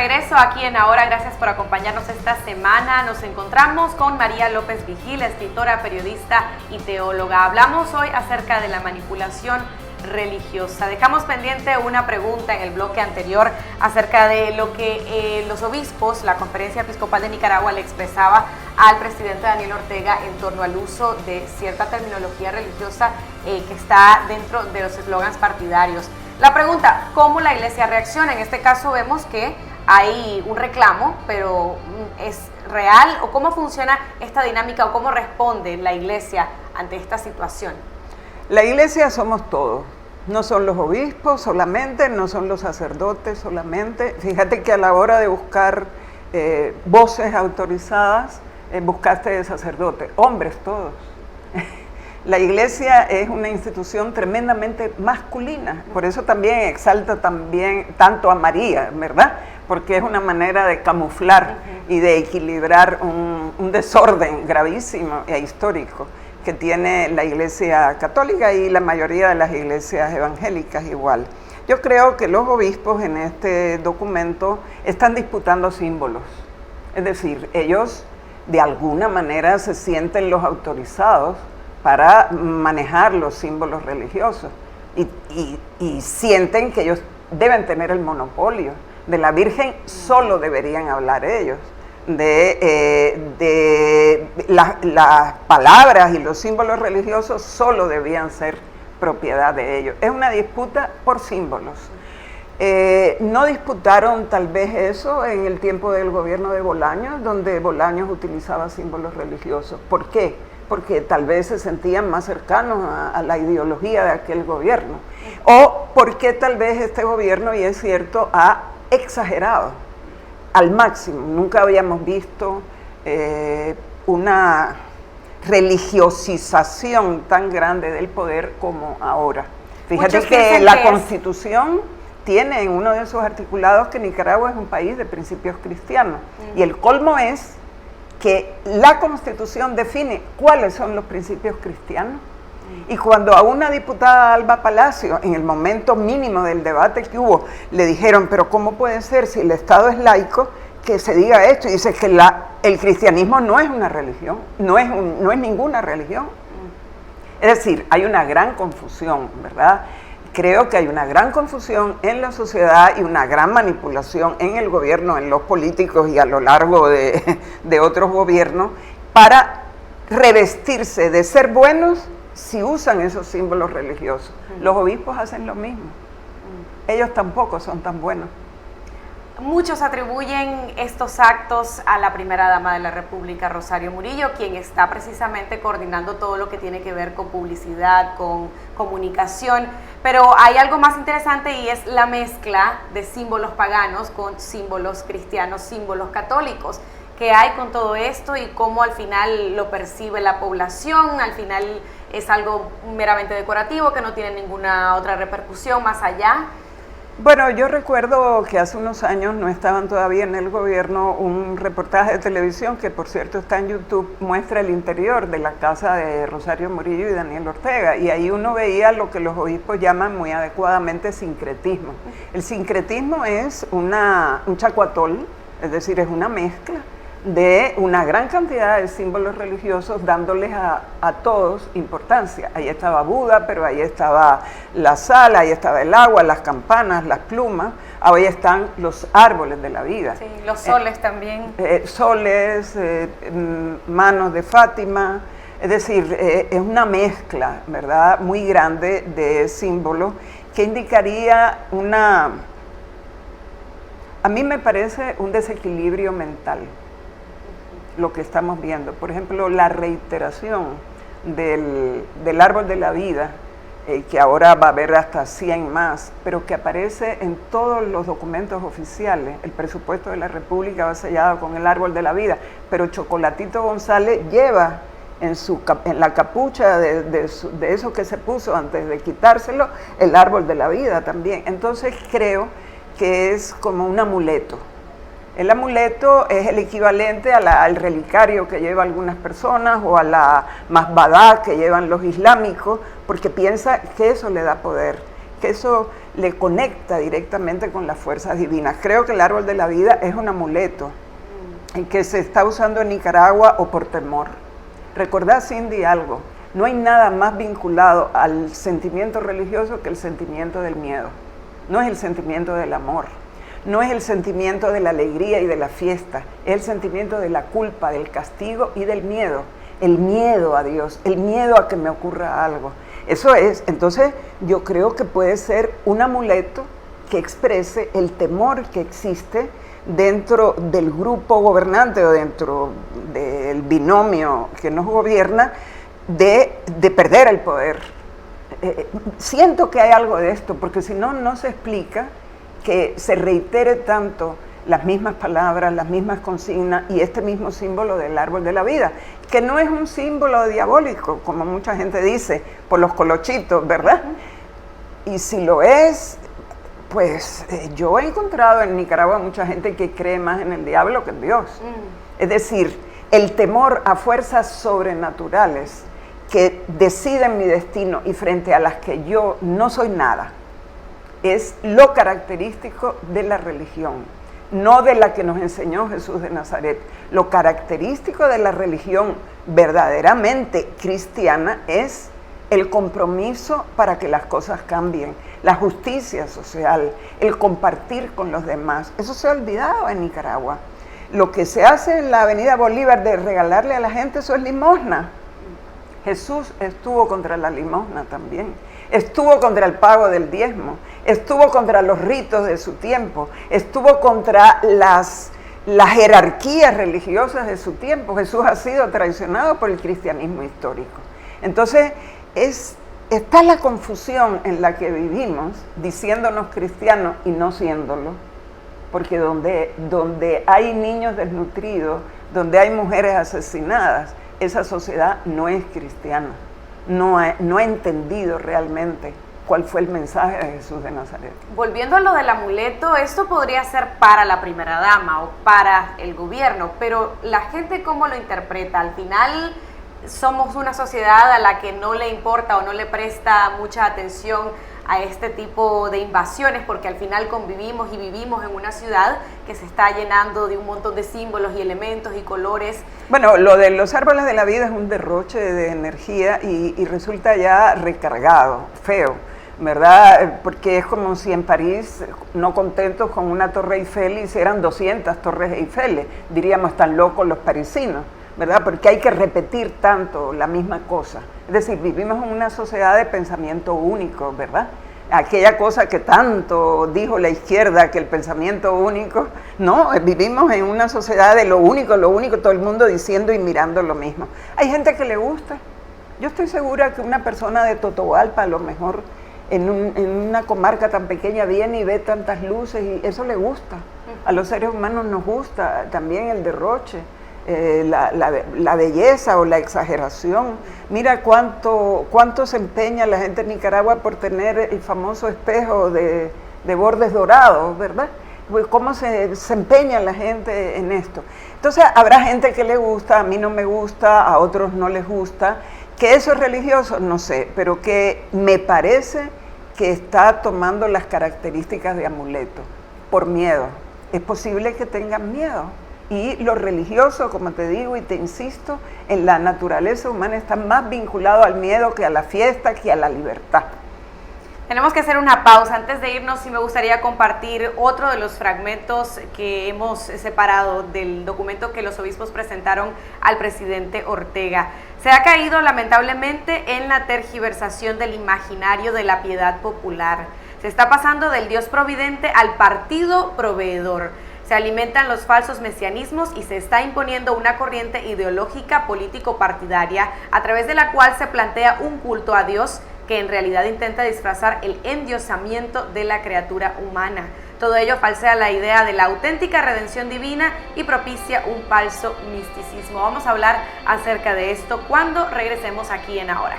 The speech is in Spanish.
regreso aquí en Ahora. Gracias por acompañarnos esta semana. Nos encontramos con María López Vigil, escritora, periodista y teóloga. Hablamos hoy acerca de la manipulación religiosa. Dejamos pendiente una pregunta en el bloque anterior acerca de lo que los obispos, la Conferencia Episcopal de Nicaragua, le expresaba al presidente Daniel Ortega en torno al uso de cierta terminología religiosa que está dentro de los eslogans partidarios. La pregunta, ¿cómo la Iglesia reacciona? En este caso vemos que hay un reclamo, pero ¿es real? ¿O cómo funciona esta dinámica o cómo responde la Iglesia ante esta situación? La Iglesia somos todos, no son los obispos solamente, no son los sacerdotes solamente. Fíjate que a la hora de buscar voces autorizadas, buscaste de sacerdotes, hombres todos. La Iglesia es una institución tremendamente masculina, por eso también exalta tanto a María, ¿verdad? Porque es una manera de camuflar y de equilibrar un desorden gravísimo e histórico que tiene la Iglesia católica y la mayoría de las iglesias evangélicas igual. Yo creo que los obispos en este documento están disputando símbolos, es decir, ellos de alguna manera se sienten los autorizados para manejar los símbolos religiosos y sienten que ellos deben tener el monopolio. De la Virgen solo deberían hablar ellos. Las palabras y los símbolos religiosos solo debían ser propiedad de ellos. Es una disputa por símbolos. No disputaron tal vez eso en el tiempo del gobierno de Bolaños, donde Bolaños utilizaba símbolos religiosos. ¿Por qué? Porque tal vez se sentían más cercanos a la ideología de aquel gobierno. O porque tal vez este gobierno, y es cierto, ha exagerado al máximo. Nunca habíamos visto una religiosización tan grande del poder como ahora. Fíjate que la Constitución tiene en uno de sus articulados que Nicaragua es un país de principios cristianos. Y el colmo es que la Constitución define cuáles son los principios cristianos. Y cuando a una diputada, Alba Palacio, en el momento mínimo del debate que hubo, le dijeron, pero ¿cómo puede ser si el Estado es laico que se diga esto? Y dice que el cristianismo no es una religión, no es ninguna religión. Es decir, hay una gran confusión, ¿verdad? Creo que hay una gran confusión en la sociedad y una gran manipulación en el gobierno, en los políticos y a lo largo de otros gobiernos para revestirse de ser buenos si usan esos símbolos religiosos. Los obispos hacen lo mismo. Ellos tampoco son tan buenos. Muchos atribuyen estos actos a la primera dama de la República, Rosario Murillo, quien está precisamente coordinando todo lo que tiene que ver con publicidad, con comunicación, pero hay algo más interesante y es la mezcla de símbolos paganos con símbolos cristianos, símbolos católicos. ¿Qué hay con todo esto y cómo al final lo percibe la población? Al final es algo meramente decorativo que no tiene ninguna otra repercusión más allá. Bueno, yo recuerdo que hace unos años, no estaban todavía en el gobierno, un reportaje de televisión que por cierto está en YouTube, muestra el interior de la casa de Rosario Murillo y Daniel Ortega, y ahí uno veía lo que los obispos llaman muy adecuadamente sincretismo. El sincretismo es un chacuatol, es decir, es una mezcla de una gran cantidad de símbolos religiosos dándoles a todos importancia. Ahí estaba Buda, pero ahí estaba la sal, ahí estaba el agua, las campanas, las plumas, ahí están los árboles de la vida. Sí, los soles también. Soles, manos de Fátima, es decir, es una mezcla, ¿verdad?, muy grande de símbolos que indicaría a mí me parece un desequilibrio mental lo que estamos viendo. Por ejemplo, la reiteración del árbol de la vida, que ahora va a haber hasta 100 más, pero que aparece en todos los documentos oficiales. El presupuesto de la República va sellado con el árbol de la vida, pero Chocolatito González lleva en la capucha de eso que se puso antes de quitárselo, el árbol de la vida también. Entonces creo que es como un amuleto. El amuleto es el equivalente al relicario que llevan algunas personas o a la masbadá que llevan los islámicos, porque piensa que eso le da poder, que eso le conecta directamente con las fuerzas divinas. Creo que el árbol de la vida es un amuleto que se está usando en Nicaragua o por temor. Recordad, Cindy, algo, no hay nada más vinculado al sentimiento religioso que el sentimiento del miedo. No es el sentimiento del amor, no es el sentimiento de la alegría y de la fiesta, es el sentimiento de la culpa, del castigo y del miedo. El miedo a Dios, el miedo a que me ocurra algo. Eso es, entonces yo creo que puede ser un amuleto que exprese el temor que existe dentro del grupo gobernante o dentro del binomio que nos gobierna de perder el poder. Siento que hay algo de esto, porque si no, no se explica que se reitere tanto las mismas palabras, las mismas consignas y este mismo símbolo del árbol de la vida, que no es un símbolo diabólico, como mucha gente dice, por los colochitos, ¿verdad? Y si lo es, pues yo he encontrado en Nicaragua mucha gente que cree más en el diablo que en Dios. Es decir, el temor a fuerzas sobrenaturales que deciden mi destino y frente a las que yo no soy nada, es lo característico de la religión, no de la que nos enseñó Jesús de Nazaret. Lo característico de la religión verdaderamente cristiana es el compromiso para que las cosas cambien, la justicia social, el compartir con los demás. Eso se ha olvidado en Nicaragua. Lo que se hace en la Avenida Bolívar de regalarle a la gente, eso es limosna. Jesús estuvo contra la limosna también, estuvo contra el pago del diezmo, estuvo contra los ritos de su tiempo, estuvo contra las jerarquías religiosas de su tiempo. Jesús ha sido traicionado por el cristianismo histórico. Entonces, está la confusión en la que vivimos, diciéndonos cristianos y no siéndolo, porque donde hay niños desnutridos, donde hay mujeres asesinadas, esa sociedad no es cristiana, no ha entendido realmente cuál fue el mensaje de Jesús de Nazaret. Volviendo a lo del amuleto, esto podría ser para la primera dama o para el gobierno, pero la gente ¿cómo lo interpreta? Al final somos una sociedad a la que no le importa o no le presta mucha atención a este tipo de invasiones, porque al final convivimos y vivimos en una ciudad que se está llenando de un montón de símbolos y elementos y colores. Bueno, lo de los árboles de la vida es un derroche de energía y resulta ya recargado, feo, ¿verdad? Porque es como si en París, no contentos con una Torre Eiffel, hicieran 200 Torres Eiffel. Diríamos, están locos los parisinos, ¿verdad? Porque hay que repetir tanto la misma cosa. Es decir, vivimos en una sociedad de pensamiento único, ¿verdad? Aquella cosa que tanto dijo la izquierda, que el pensamiento único, no, vivimos en una sociedad de lo único, todo el mundo diciendo y mirando lo mismo. Hay gente que le gusta. Yo estoy segura que una persona de Totogalpa, a lo mejor en una comarca tan pequeña, viene y ve tantas luces y eso le gusta. A los seres humanos nos gusta también el derroche. La belleza o la exageración. Mira cuánto se empeña la gente en Nicaragua por tener el famoso espejo de bordes dorados, ¿verdad? Pues cómo se empeña la gente en esto. Entonces habrá gente que le gusta, a mí no me gusta, a otros no les gusta. ¿Que eso es religioso? No sé, pero que me parece que está tomando las características de amuleto por miedo. Es posible que tengan miedo. Y lo religioso, como te digo y te insisto, en la naturaleza humana está más vinculado al miedo que a la fiesta, que a la libertad. Tenemos que hacer una pausa. Antes de irnos, sí me gustaría compartir otro de los fragmentos que hemos separado del documento que los obispos presentaron al presidente Ortega. Se ha caído lamentablemente en la tergiversación del imaginario de la piedad popular. Se está pasando del Dios providente al partido proveedor. Se alimentan los falsos mesianismos y se está imponiendo una corriente ideológica político-partidaria a través de la cual se plantea un culto a Dios que en realidad intenta disfrazar el endiosamiento de la criatura humana. Todo ello falsea la idea de la auténtica redención divina y propicia un falso misticismo. Vamos a hablar acerca de esto cuando regresemos aquí en Ahora.